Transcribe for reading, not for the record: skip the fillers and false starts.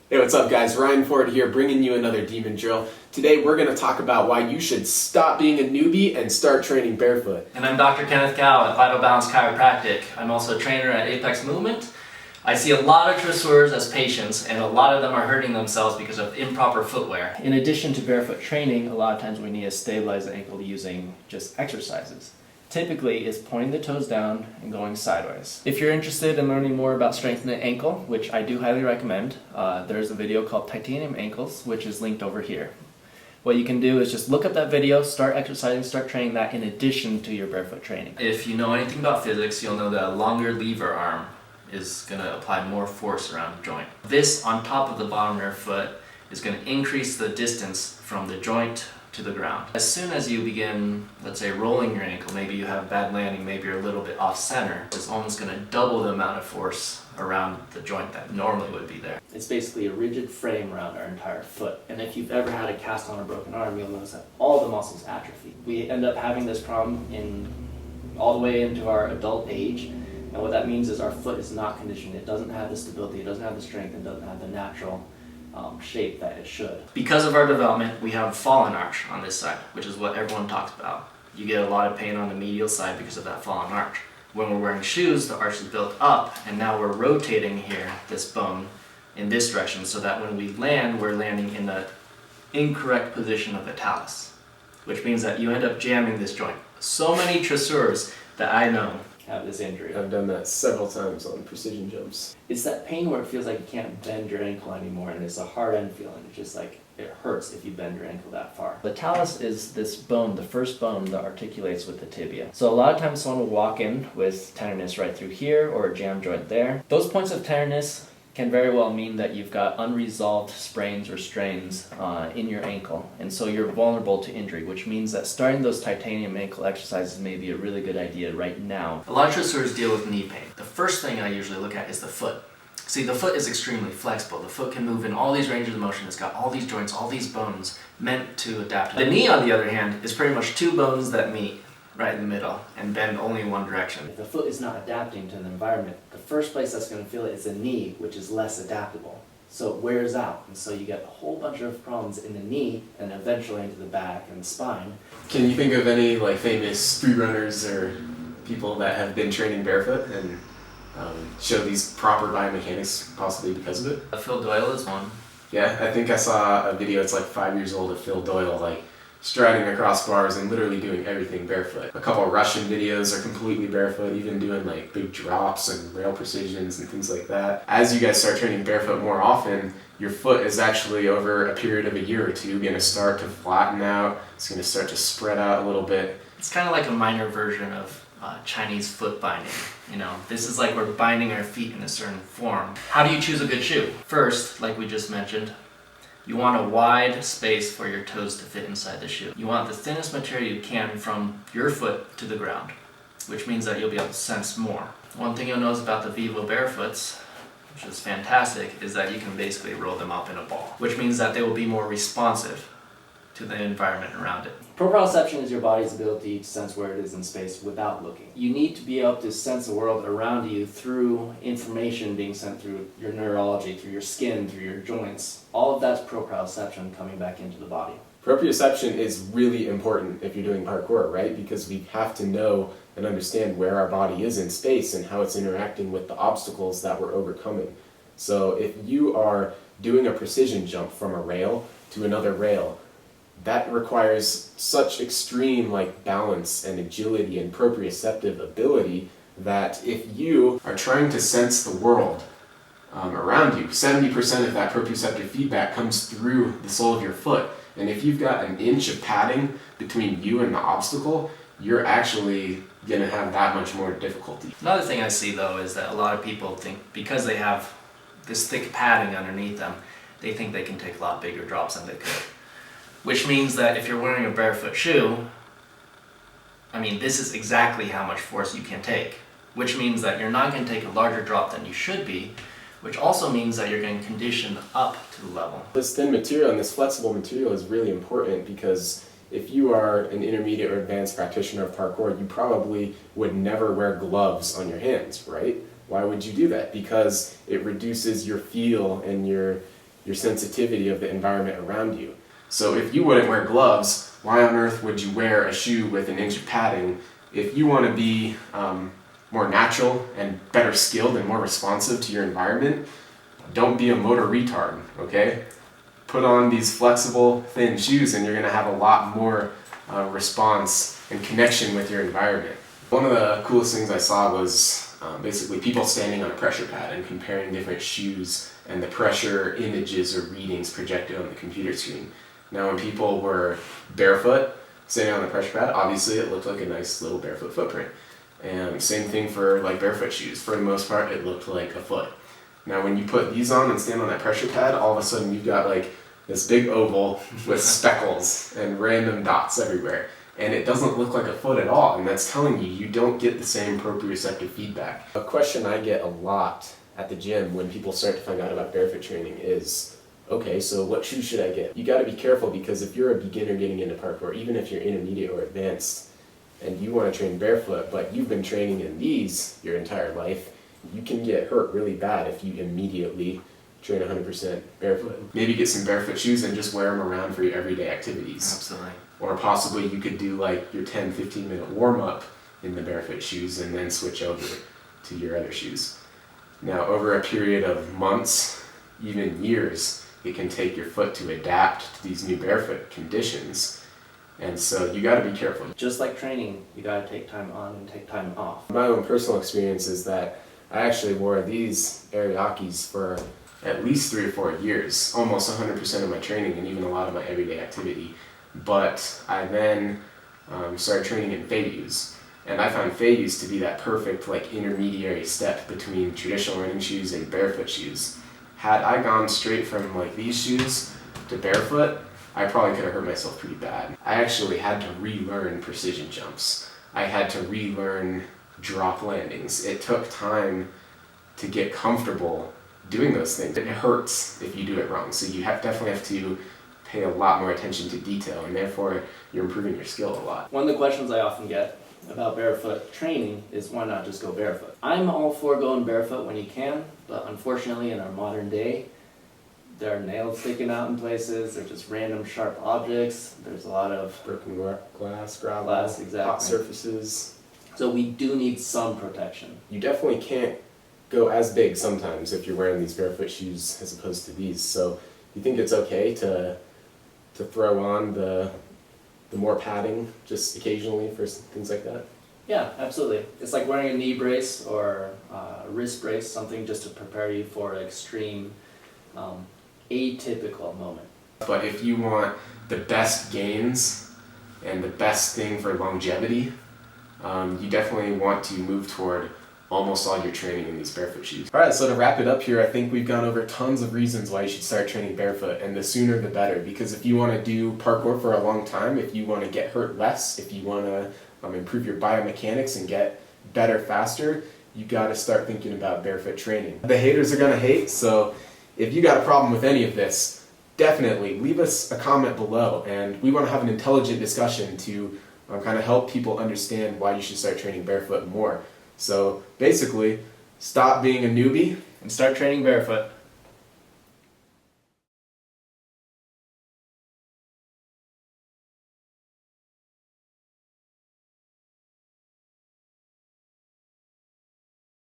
Hey, what's up guys? Ryan Ford here, bringing you another demon drill. Today we're going to talk about why you should stop being a newbie and start training barefoot. And I'm Dr. Kenneth Cow at Vital Balance Chiropractic. I'm also a trainer at Apex Movement. I see a lot of dresseurs as patients, and a lot of them are hurting themselves because of improper footwear. In addition to barefoot training, a lot of times we need to stabilize the ankle using just exercises. Typically is pointing the toes down and going sideways. If you're interested in learning more about strengthening the ankle, which I do highly recommend, there's a video called Titanium Ankles, which is linked over here. What you can do is just look up that video, start exercising, start training that in addition to your barefoot training. If you know anything about physics, you'll know that a longer lever arm is going to apply more force around the joint. This on top of the bottom of your foot is going to increase the distance from the joint to the ground. As soon as you begin, let's say, rolling your ankle, maybe you have bad landing, maybe you're a little bit off center, it's almost going to double the amount of force around the joint that normally would be there. It's basically a rigid frame around our entire foot, and if you've ever had a cast on or broken arm, you'll notice that all the muscles atrophy. We end up having this problem all the way into our adult age, and what that means is our foot is not conditioned. It doesn't have the stability, it doesn't have the strength, it doesn't have the natural shape that it should. Because of our development, we have a fallen arch on this side, which is what everyone talks about. You get a lot of pain on the medial side because of that fallen arch. When we're wearing shoes, the arch is built up, and now we're rotating here, this bone, in this direction, so that when we land, we're landing in the incorrect position of the talus, which means that you end up jamming this joint. So many dresseurs that I know have this injury. I've done that several times on precision jumps. It's that pain where it feels like you can't bend your ankle anymore, and it's a hard end feeling. It's just like it hurts if you bend your ankle that far. The talus is this bone, the first bone that articulates with the tibia. So a lot of times someone will walk in with tenderness right through here or a jam joint there. Those points of tenderness can very well mean that you've got unresolved sprains or strains in your ankle, and so you're vulnerable to injury, which means that starting those titanium ankle exercises may be a really good idea right now. A lot of dresseurs deal with knee pain. The first thing I usually look at is the foot. See, the foot is extremely flexible. The foot can move in all these ranges of motion. It's got all these joints, all these bones meant to adapt. The knee, on the other hand, is pretty much two bones that meet right in the middle and bend only in one direction. If the foot is not adapting to the environment, the first place that's going to feel it is the knee, which is less adaptable. So it wears out, and so you get a whole bunch of problems in the knee and eventually into the back and the spine. Can you think of any famous free runners or people that have been training barefoot and show these proper biomechanics possibly because of it? Phil Doyle is one. Yeah, I think I saw a video, it's like 5 years old, of Phil Doyle striding across bars and literally doing everything barefoot. A couple of Russian videos are completely barefoot, even doing big drops and rail precisions and things like that. As you guys start training barefoot more often, your foot is actually, over a period of a year or two, going to start to flatten out. It's going to start to spread out a little bit. It's kind of like a minor version of Chinese foot binding. You know, this is like we're binding our feet in a certain form. How do you choose a good shoe? First, like we just mentioned, you want a wide space for your toes to fit inside the shoe. You want the thinnest material you can from your foot to the ground, which means that you'll be able to sense more. One thing you'll notice about the Vivo Barefoots, which is fantastic, is that you can basically roll them up in a ball, which means that they will be more responsive to the environment around it. Proprioception is your body's ability to sense where it is in space without looking. You need to be able to sense the world around you through information being sent through your neurology, through your skin, through your joints. All of that's proprioception coming back into the body. Proprioception is really important if you're doing parkour, right? Because we have to know and understand where our body is in space and how it's interacting with the obstacles that we're overcoming. So if you are doing a precision jump from a rail to another rail, that requires such extreme balance and agility and proprioceptive ability that if you are trying to sense the world around you, 70% of that proprioceptive feedback comes through the sole of your foot. And if you've got an inch of padding between you and the obstacle, you're actually going to have that much more difficulty. Another thing I see though is that a lot of people think because they have this thick padding underneath them, they think they can take a lot bigger drops than they could. Which means that if you're wearing a barefoot shoe, this is exactly how much force you can take. Which means that you're not going to take a larger drop than you should be, which also means that you're going to condition up to the level. This thin material and this flexible material is really important because if you are an intermediate or advanced practitioner of parkour, you probably would never wear gloves on your hands, right? Why would you do that? Because it reduces your feel and your your sensitivity of the environment around you. So if you wouldn't wear gloves, why on earth would you wear a shoe with an inch of padding? If you want to be more natural and better skilled and more responsive to your environment, don't be a motor retard, okay? Put on these flexible, thin shoes and you're going to have a lot more response and connection with your environment. One of the coolest things I saw was basically people standing on a pressure pad and comparing different shoes and the pressure images or readings projected on the computer screen. Now when people were barefoot, standing on the pressure pad, obviously it looked like a nice little barefoot footprint. And same thing for like barefoot shoes. For the most part, it looked like a foot. Now when you put these on and stand on that pressure pad, all of a sudden you've got like this big oval with speckles and random dots everywhere. And it doesn't look like a foot at all, and that's telling you you don't get the same proprioceptive feedback. A question I get a lot at the gym when people start to find out about barefoot training is, okay, so what shoes should I get? You gotta be careful, because if you're a beginner getting into parkour, even if you're intermediate or advanced, and you wanna train barefoot, but you've been training in these your entire life, you can get hurt really bad if you immediately train 100% barefoot. Maybe get some barefoot shoes and just wear them around for your everyday activities. Absolutely. Or possibly you could do like your 10-15 minute warm up in the barefoot shoes and then switch over to your other shoes. Now over a period of months, even years, it can take your foot to adapt to these new barefoot conditions. And so you gotta be careful. Just like training, you gotta take time on and take time off. My own personal experience is that I actually wore these Ariakis for at least 3 or 4 years, almost 100% of my training and even a lot of my everyday activity. But I then started training in Fayus, and I found Fayus to be that perfect like intermediary step between traditional running shoes and barefoot shoes. Had I gone straight from like these shoes to barefoot, I probably could have hurt myself pretty bad. I actually had to relearn precision jumps. I had to relearn drop landings. It took time to get comfortable doing those things. It hurts if you do it wrong, so you definitely have to pay a lot more attention to detail, and therefore you're improving your skill a lot. One of the questions I often get about barefoot training is why not just go barefoot? I'm all for going barefoot when you can, but unfortunately in our modern day, there are nails sticking out in places, there's just random sharp objects, there's a lot of Broken glass, gravel, glass, exactly. hot surfaces. So we do need some protection. You definitely can't go as big sometimes if you're wearing these barefoot shoes as opposed to these. So you think it's okay to throw on the more padding just occasionally for things like that? Yeah, absolutely. It's like wearing a knee brace or a wrist brace, something just to prepare you for an extreme, atypical moment. But if you want the best gains and the best thing for longevity, you definitely want to move toward almost all your training in these barefoot shoes. Alright, so to wrap it up here, I think we've gone over tons of reasons why you should start training barefoot, and the sooner the better, because if you want to do parkour for a long time, if you want to get hurt less, if you want to improve your biomechanics and get better faster, you got to start thinking about barefoot training. The haters are going to hate, so if you got a problem with any of this, definitely leave us a comment below, and we want to have an intelligent discussion to kind of help people understand why you should start training barefoot more. So basically, stop being a newbie And start training barefoot.